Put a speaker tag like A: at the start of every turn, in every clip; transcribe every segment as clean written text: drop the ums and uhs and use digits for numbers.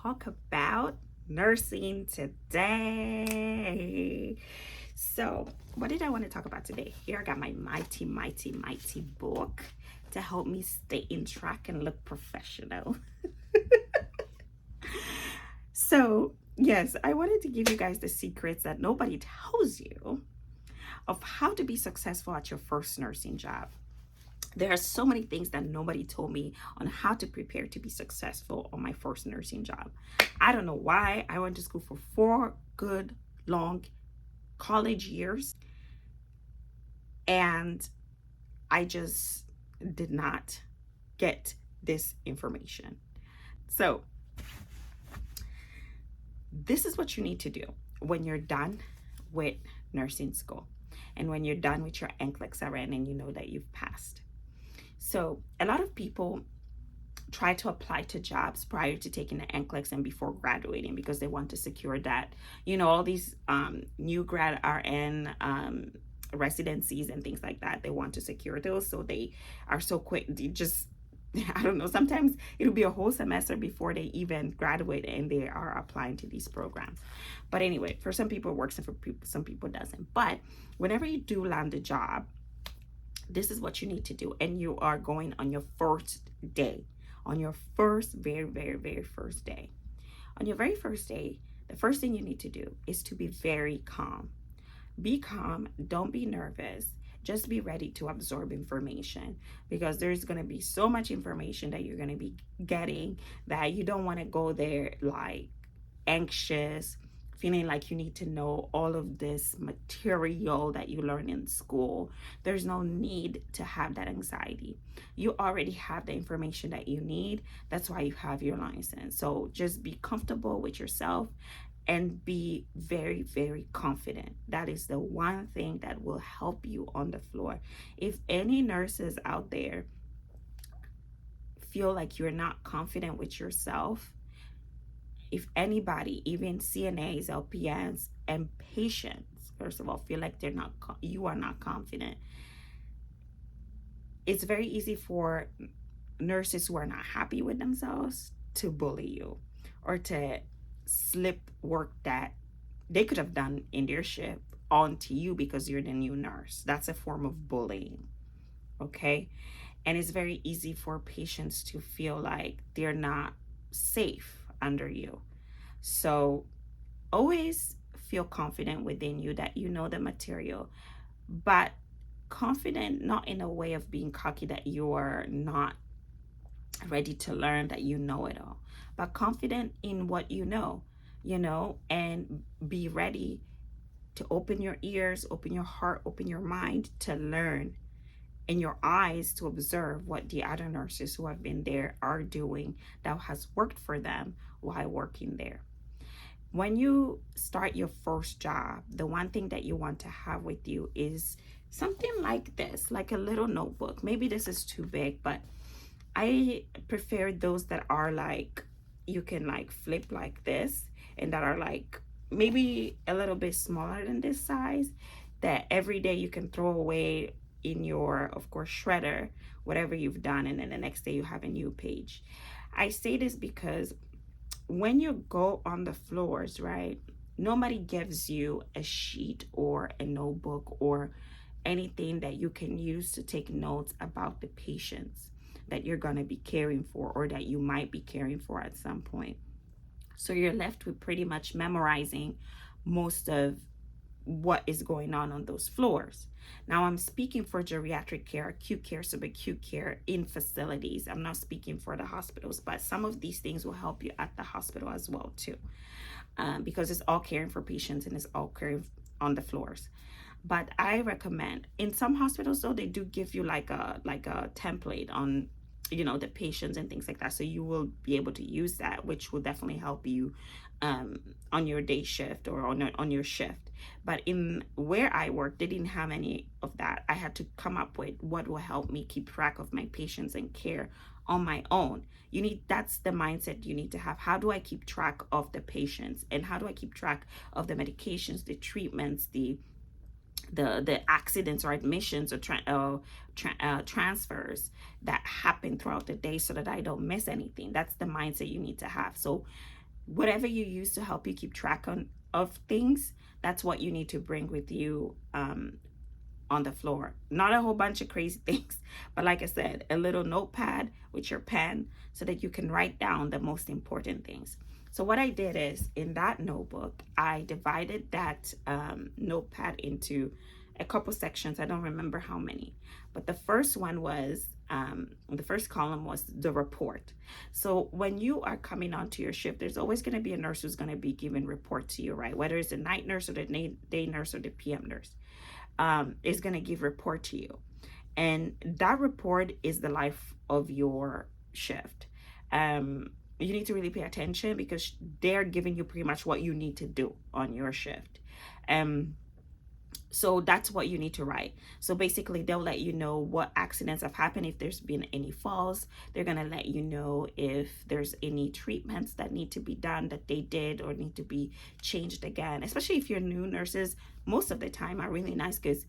A: talk about nursing today. So, what did I want to talk about today? Here I got my mighty book to help me stay in track and look professional. So, yes, I wanted to give you guys the secrets that nobody tells you of how to be successful at your first nursing job. There are so many things that nobody told me on how to prepare to be successful on my first nursing job. I don't know why. I went to school for 4 good, long college years, and I just did not get this information. So, this is what you need to do when you're done with nursing school and when you're done with your NCLEX-RN and you know that you've passed. So a lot of people try to apply to jobs prior to taking the NCLEX and before graduating because they want to secure that, all these new grad RN residencies and things like that. They want to secure those, so they are so quick. They just, I don't know, sometimes it'll be a whole semester before they even graduate and they are applying to these programs. But anyway, for some people it works and for some people doesn't. But whenever you do land a job, this is what you need to do. And you are going on your first day, on your very first day. On your very first day, the first thing you need to do is to be very calm. Be calm, don't be nervous. Just be ready to absorb information, because there's going to be so much information that you're going to be getting that you don't want to go there like anxious, feeling like you need to know all of this material that you learn in school. There's no need to have that anxiety. You already have the information that you need. That's why you have your license. So just be comfortable with yourself and be very confident. That is the one thing that will help you on the floor. If any nurses out there feel like you're not confident with yourself, if anybody, even CNAs, LPNs, and patients, first of all, feel like you are not confident, it's very easy for nurses who are not happy with themselves to bully you or to slip work that they could have done in their shift onto you because you're the new nurse. That's a form of bullying, okay? And it's very easy for patients to feel like they're not safe under you. So always feel confident within you that you know the material, but confident not in a way of being cocky that you are not ready to learn, that you know it all, but confident in what you know, and be ready to open your ears, open your heart, open your mind to learn, and your eyes to observe what the other nurses who have been there are doing that has worked for them while working there. When you start your first job, the one thing that you want to have with you is something like this, like a little notebook. Maybe this is too big, but I prefer those that are like, you can like flip like this, and that are like maybe a little bit smaller than this size, that every day you can throw away in your, of course, shredder, whatever you've done, and then the next day you have a new page. I say this because when you go on the floors, right, nobody gives you a sheet or a notebook or anything that you can use to take notes about the patients that you're going to be caring for or that you might be caring for at some point. So you're left with pretty much memorizing most of what is going on those floors. Now, I'm speaking for geriatric care, acute care, subacute care in facilities. I'm not speaking for the hospitals, but some of these things will help you at the hospital as well too, because it's all caring for patients and it's all caring on the floors. But I recommend, in some hospitals though, they do give you like a template on the patients and things like that, so you will be able to use that, which will definitely help you on your day shift or on your shift. But in where I work, they didn't have any of that. I had to come up with what will help me keep track of my patients and care on my own. That's the mindset you need to have. How do I keep track of the patients, and how do I keep track of the medications, the treatments, the accidents or admissions or transfers that happen throughout the day, so that I don't miss anything? That's the mindset you need to have. So whatever you use to help you keep track of things, that's what you need to bring with you on the floor. Not a whole bunch of crazy things, but like I said, a little notepad with your pen so that you can write down the most important things. So what I did is, in that notebook, I divided that notepad into a couple sections. I don't remember how many, but the first one was the first column was the report. So when you are coming onto your shift, there's always going to be a nurse who's going to be giving report to you, right? Whether it's the night nurse or the day nurse or the PM nurse, is going to give report to you, and that report is the life of your shift. You need to really pay attention because they're giving you pretty much what you need to do on your shift. So that's what you need to write. So basically, they'll let you know what accidents have happened, if there's been any falls. They're going to let you know if there's any treatments that need to be done that they did or need to be changed again. Especially if you're new nurses, most of the time are really nice because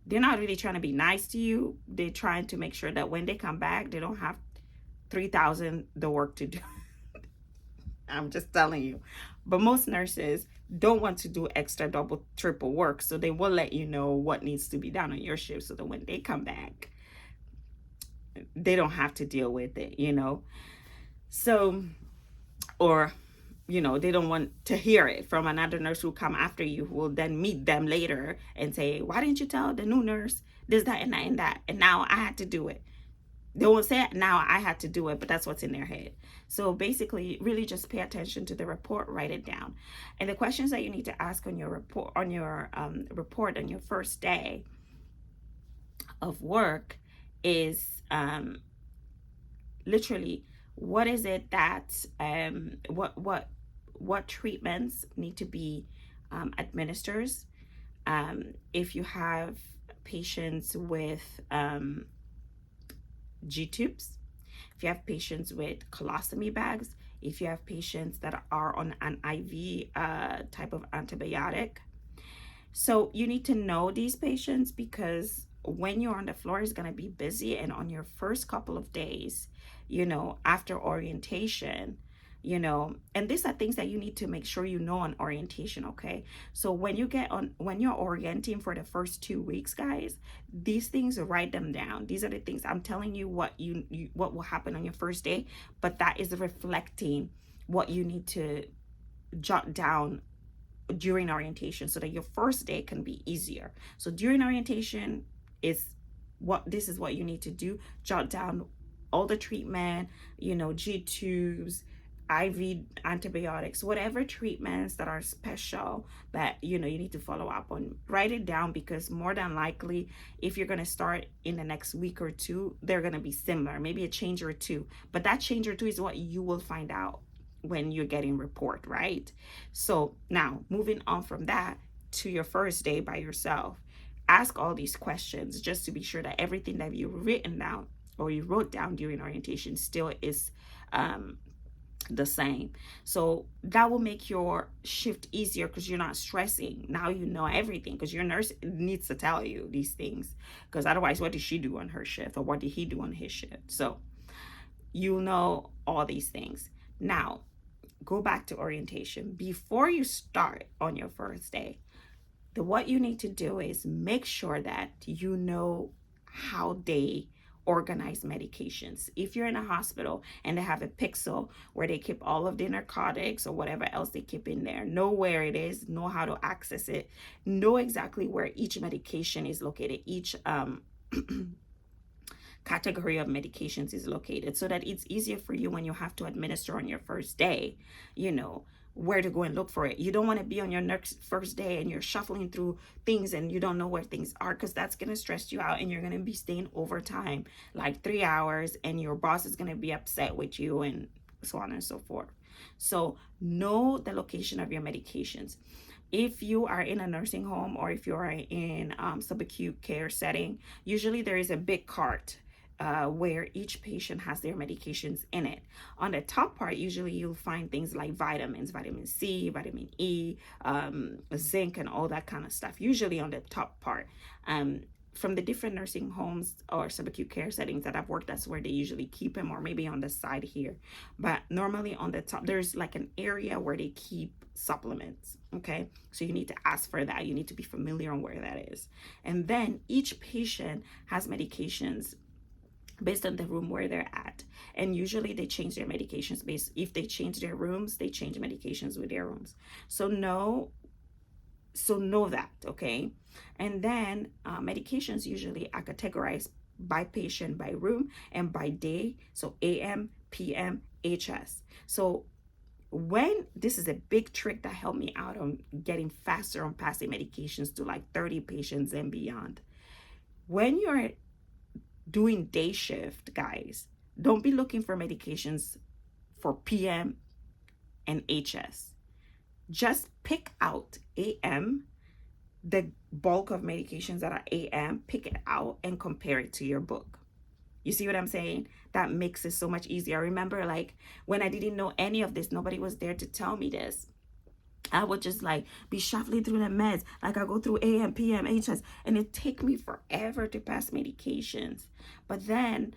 A: they're not really trying to be nice to you. They're trying to make sure that when they come back, they don't have 3,000 the work to do. I'm just telling you. But most nurses don't want to do extra double, triple work. So they will let you know what needs to be done on your shift so that when they come back, they don't have to deal with it, you know? So, or, you know, they don't want to hear it from another nurse who come after you, who will then meet them later and say, why didn't you tell the new nurse this, that, and that, and that? And now I had to do it. They won't say it now, I had to do it, but that's what's in their head. So basically, really just pay attention to the report, write it down. And the questions that you need to ask on your report, on your first day of work is literally, what is it that what treatments need to be administered. If you have patients with G-tubes, if you have patients with colostomy bags, if you have patients that are on an IV type of antibiotic. So you need to know these patients because when you're on the floor, it's going to be busy. And on your first couple of days, you know, after orientation, you know, and these are things that you need to make sure you know on orientation. Okay, so when you're orienting for the first 2 weeks, guys, these things, write them down. These are the things I'm telling you, what what will happen on your first day, but that is reflecting what you need to jot down during orientation so that your first day can be easier. So during orientation this is what you need to do. Jot down all the treatment, you know, G-tubes, IV antibiotics, whatever treatments that are special that, you know, you need to follow up on. Write it down because more than likely, if you're going to start in the next week or two, they're going to be similar, maybe a change or two. But that change or two is what you will find out when you're getting report, right? So now moving on from that to your first day by yourself, ask all these questions just to be sure that everything that you've written down or you wrote down during orientation still is the same. So that will make your shift easier because you're not stressing. Now you know everything because your nurse needs to tell you these things, because otherwise, what did she do on her shift or what did he do on his shift? So you know all these things. Now go back to orientation. Before you start on your first day, what you need to do is make sure that you know how they organize medications. If you're in a hospital and they have a pixel where they keep all of the narcotics or whatever else they keep in there, know where it is, know how to access it, know exactly where each medication is located, each category of medications is located, so that it's easier for you when you have to administer on your first day, you know, where to go and look for it. You don't want to be on your next first day and you're shuffling through things and you don't know where things are, because that's going to stress you out and you're going to be staying overtime like 3 hours and your boss is going to be upset with you and so on and so forth. So know the location of your medications. If you are in a nursing home or if you are in subacute care setting, usually there is a big cart where each patient has their medications in it. On the top part, usually you'll find things like vitamins, vitamin C, vitamin E, zinc, and all that kind of stuff, usually on the top part. from the different nursing homes or subacute care settings that I've worked, that's where they usually keep them, or maybe on the side here. But normally on the top, there's like an area where they keep supplements. Okay. So you need to ask for that. You need to be familiar on where that is. And then each patient has medications based on the room where they're at. And usually they change their medications based, if they change their rooms, they change medications with their rooms. So know that, okay? And then medications usually are categorized by patient, by room, and by day. So AM, PM, HS. So when this is a big trick that helped me out on getting faster on passing medications to like 30 patients and beyond. When you're doing day shift, guys, don't be looking for medications for PM and HS. Just pick out AM, the bulk of medications that are AM, pick it out and compare it to your book. You see what I'm saying? That makes it so much easier. I remember like when I didn't know any of this, nobody was there to tell me this. I would just like be shuffling through the meds. Like I go through AM, PM, HS, and it take me forever to pass medications. But then,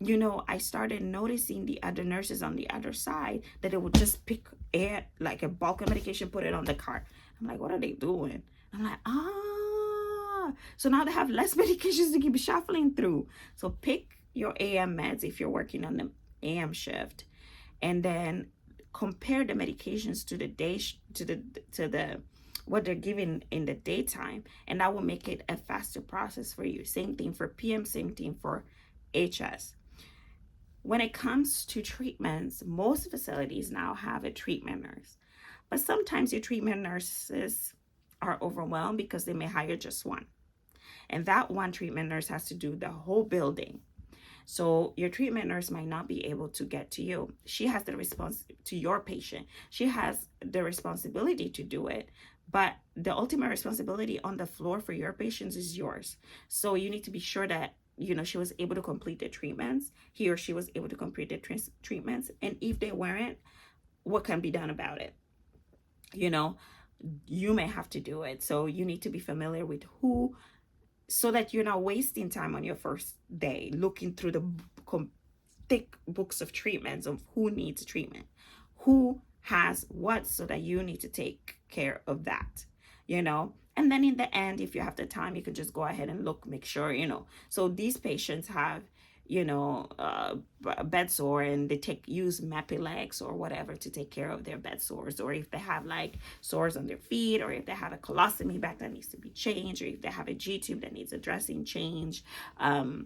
A: you know, I started noticing the other nurses on the other side that it would just pick like a bulk of medication, put it on the cart. I'm like, what are they doing? I'm like, so now they have less medications to keep shuffling through. So pick your AM meds if you're working on the AM shift, and then compare the medications to the day to the what they're giving in the daytime, and that will make it a faster process for you. Same thing for PM, same thing for HS. When it comes to treatments, most facilities now have a treatment nurse, but sometimes your treatment nurses are overwhelmed because they may hire just one, and that one treatment nurse has to do the whole building. So your treatment nurse might not be able to get to you. She has the response to your patient. She has the responsibility to do it, but the ultimate responsibility on the floor for your patients is yours. So you need to be sure that, you know, she was able to complete the treatments. He or she was able to complete the treatments. And if they weren't, what can be done about it? You know, you may have to do it. So you need to be familiar with who, so that you're not wasting time on your first day looking through the thick books of treatments of who needs treatment, who has what, so that you need to take care of that, you know. And then in the end, if you have the time, you can just go ahead and look, make sure, you know. So these patients have, you know, bed sore, and they use Mepilex or whatever to take care of their bed sores, or if they have like sores on their feet, or if they have a colostomy bag that needs to be changed, or if they have a G-tube that needs a dressing change, or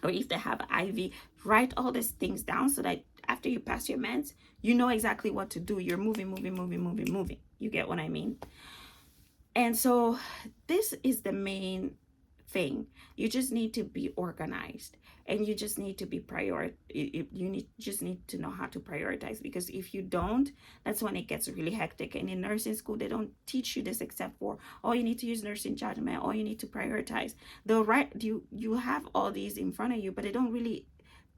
A: if they have IV. Write all these things down so that after you pass your meds, you know exactly what to do. You're moving. You get what I mean? And so this is the main thing. You just need to be organized, and you just need to be just need to know how to prioritize, because if you don't, that's when it gets really hectic. And in nursing school, they don't teach you this except for, oh, you need to use nursing judgment, or you need to prioritize. They'll write you have all these in front of you, but they don't really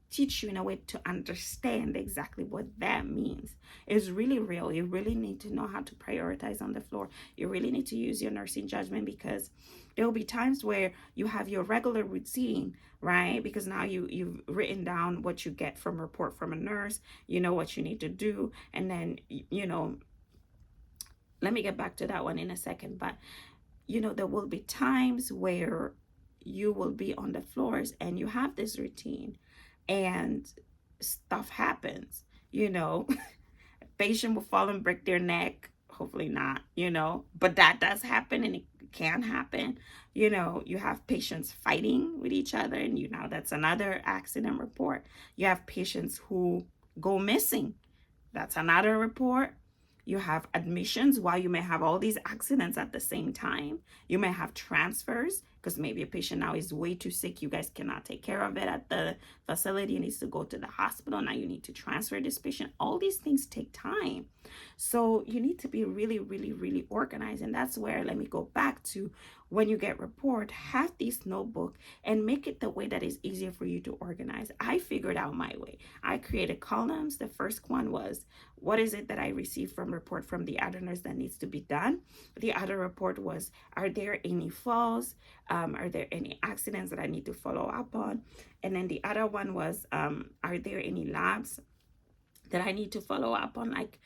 A: teach you in a way to understand exactly what that means. It's really real. You really need to know how to prioritize on the floor. You really need to use your nursing judgment, because there will be times where you have your regular routine, right? Because now you've written down what you get from report from a nurse, you know what you need to do. And then, you know, let me get back to that one in a second. But, you know, there will be times where you will be on the floors and you have this routine, and stuff happens, you know. A patient will fall and break their neck, hopefully not, you know, but that does happen, and it can happen. You know, you have patients fighting with each other, and you know, that's another accident report. You have patients who go missing, that's another report. You have admissions while you may have all these accidents at the same time. You may have transfers, because maybe a patient now is way too sick. You guys cannot take care of it at the facility. It needs to go to the hospital. Now you need to transfer this patient. All these things take time. So you need to be really, really, really organized. And that's where, let me go back to, when you get report, have this notebook and make it the way that is easier for you to organize. I figured out my way. I created columns. The first one was, what is it that I received from report from the other nurse that needs to be done? The other report was, are there any falls? Are there any accidents that I need to follow up on? And then the other one was, are there any labs that I need to follow up on? Like,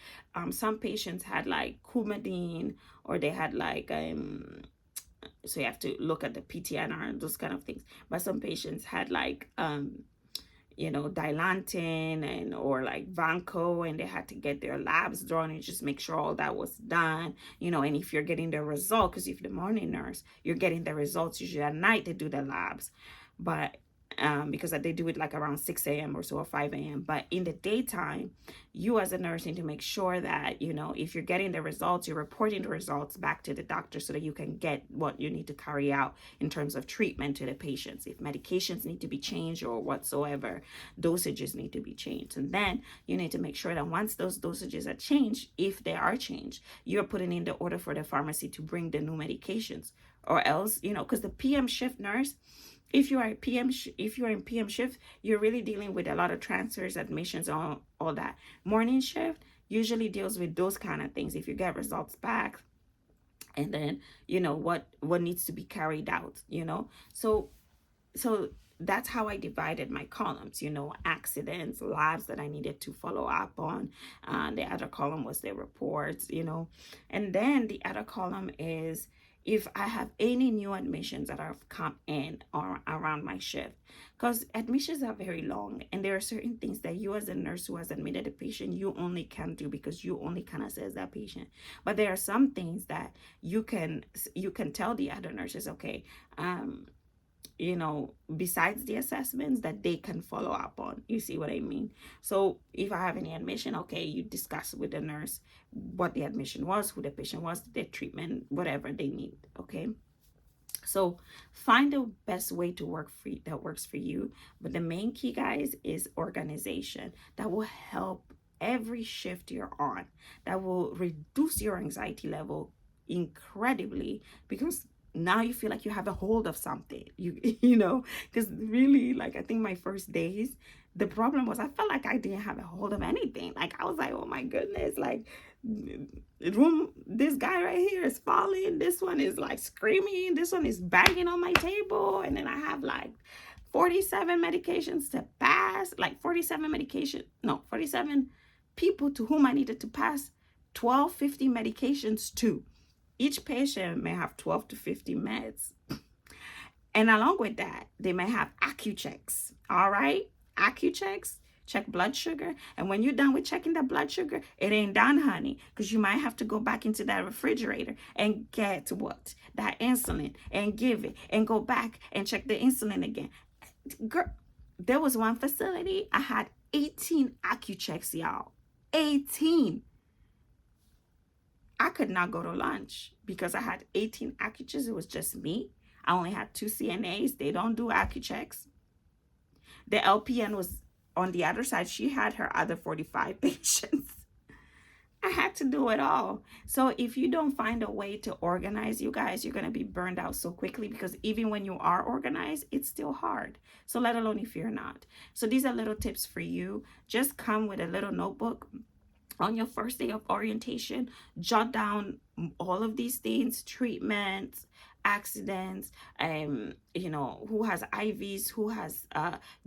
A: some patients had like coumadine, or they had like, so you have to look at the PTNR and those kind of things. But some patients had like, dilantin and or like vanco, and they had to get their labs drawn and just make sure all that was done. And if you're getting the result, because if you're the morning nurse, you're getting the results usually at night. They do the labs, but because they do it like around 6 a.m. or so, or 5 a.m. But in the daytime, you as a nurse need to make sure that, if you're getting the results, you're reporting the results back to the doctor so that you can get what you need to carry out in terms of treatment to the patients. If medications need to be changed or whatsoever, dosages need to be changed. And then you need to make sure that once those dosages are changed, if they are changed, you're putting in the order for the pharmacy to bring the new medications. Or else, because the PM shift nurse, if you are in PM shift, you're really dealing with a lot of transfers, admissions, all that. Morning shift usually deals with those kind of things. If you get results back, and then what needs to be carried out. So that's how I divided my columns. Accidents, labs that I needed to follow up on. The other column was the reports. And then the other column is if I have any new admissions that have come in or around my shift, because admissions are very long, and there are certain things that you as a nurse who has admitted a patient, you only can do because you only can assess that patient. But there are some things that you can tell the other nurses, okay, besides the assessments, that they can follow up on. You see what I mean? So if I have any admission, okay, you discuss with the nurse what the admission was, who the patient was, their treatment, whatever they need. Okay. So find the best way to work that works for you. But the main key, guys, is organization. That will help every shift you're on. That will reduce your anxiety level incredibly, because now you feel like you have a hold of something. Because really, like, I think my first days, the problem was I felt like I didn't have a hold of anything. Like, I was like, oh my goodness, like, this guy right here is falling, this one is like screaming, this one is banging on my table, and then I have like 47 medications to pass, like 47 people to whom I needed to pass 50 medications to. Each patient may have 12 to 50 meds. And along with that, they may have AccuChecks. All right? AccuChecks, check blood sugar. And when you're done with checking the blood sugar, it ain't done, honey, because you might have to go back into that refrigerator and get what? That insulin and give it and go back and check the insulin again. Girl, there was one facility, I had 18 AccuChecks, y'all. 18. I could not go to lunch because I had 18 AccuChecks. It was just me. I only had 2 CNAs. They don't do AccuChecks. The LPN was on the other side. She had her other 45 patients. I had to do it all. So if you don't find a way to organize, you guys, you're going to be burned out so quickly, because even when you are organized, it's still hard. So let alone if you're not. So these are little tips for you. Just come with a little notebook. On your first day of orientation, jot down all of these things: treatments, accidents, who has IVs, who has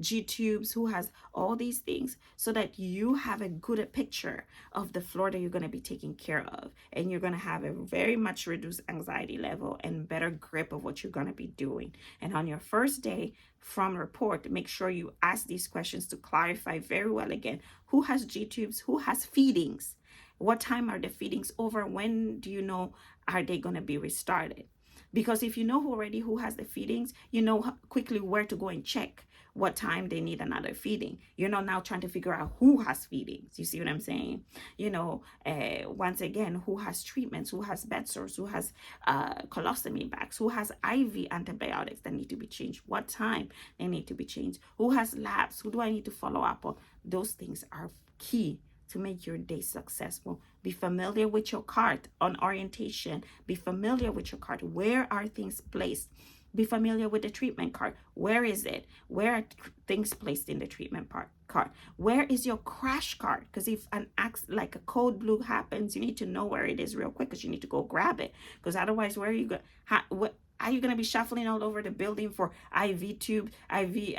A: G tubes, who has all these things, so that you have a good picture of the floor that you're going to be taking care of, and you're going to have a very much reduced anxiety level and better grip of what you're going to be doing. And on your first day from report, make sure you ask these questions to clarify very well again: who has G tubes, who has feedings, what time are the feedings over, when do you know are they going to be restarted? Because if you know who has the feedings, you know quickly where to go and check what time they need another feeding. You're not now trying to figure out who has feedings. You see what I'm saying? Once again, who has treatments, who has bed sores, who has colostomy bags, who has IV antibiotics that need to be changed, what time they need to be changed, who has labs, who do I need to follow up on? Those things are key to make your day successful. Be familiar with your cart on orientation. Be familiar with your cart. Where are things placed? Be familiar with the treatment cart. Where is it? Where are things placed in the treatment cart? Where is your crash cart? Because if an like a code blue happens, you need to know where it is real quick, because you need to go grab it. Because otherwise, where are you going? Are you going to be shuffling all over the building for IV tube, IV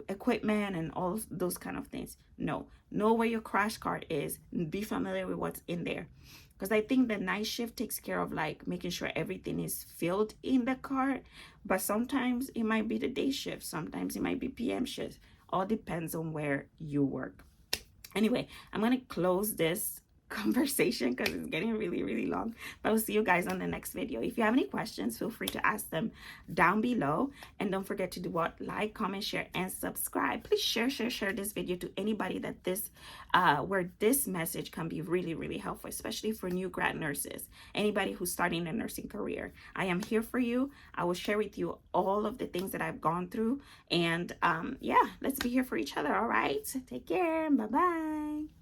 A: equipment and all those kind of things? No. Know where your crash cart is. Be familiar with what's in there. Because I think the night shift takes care of like making sure everything is filled in the cart. But sometimes it might be the day shift. Sometimes it might be PM shift. All depends on where you work. Anyway, I'm going to close this conversation because it's getting really, really long. But I'll see you guys on the next video. If you have any questions, feel free to ask them down below. And don't forget to do what? Like, comment, share, and subscribe. Please share this video to anybody that where this message can be really, really helpful, especially for new grad nurses, anybody who's starting a nursing career. I am here for you. I will share with you all of the things that I've gone through. And yeah, let's be here for each other. All right. Take care. Bye-bye.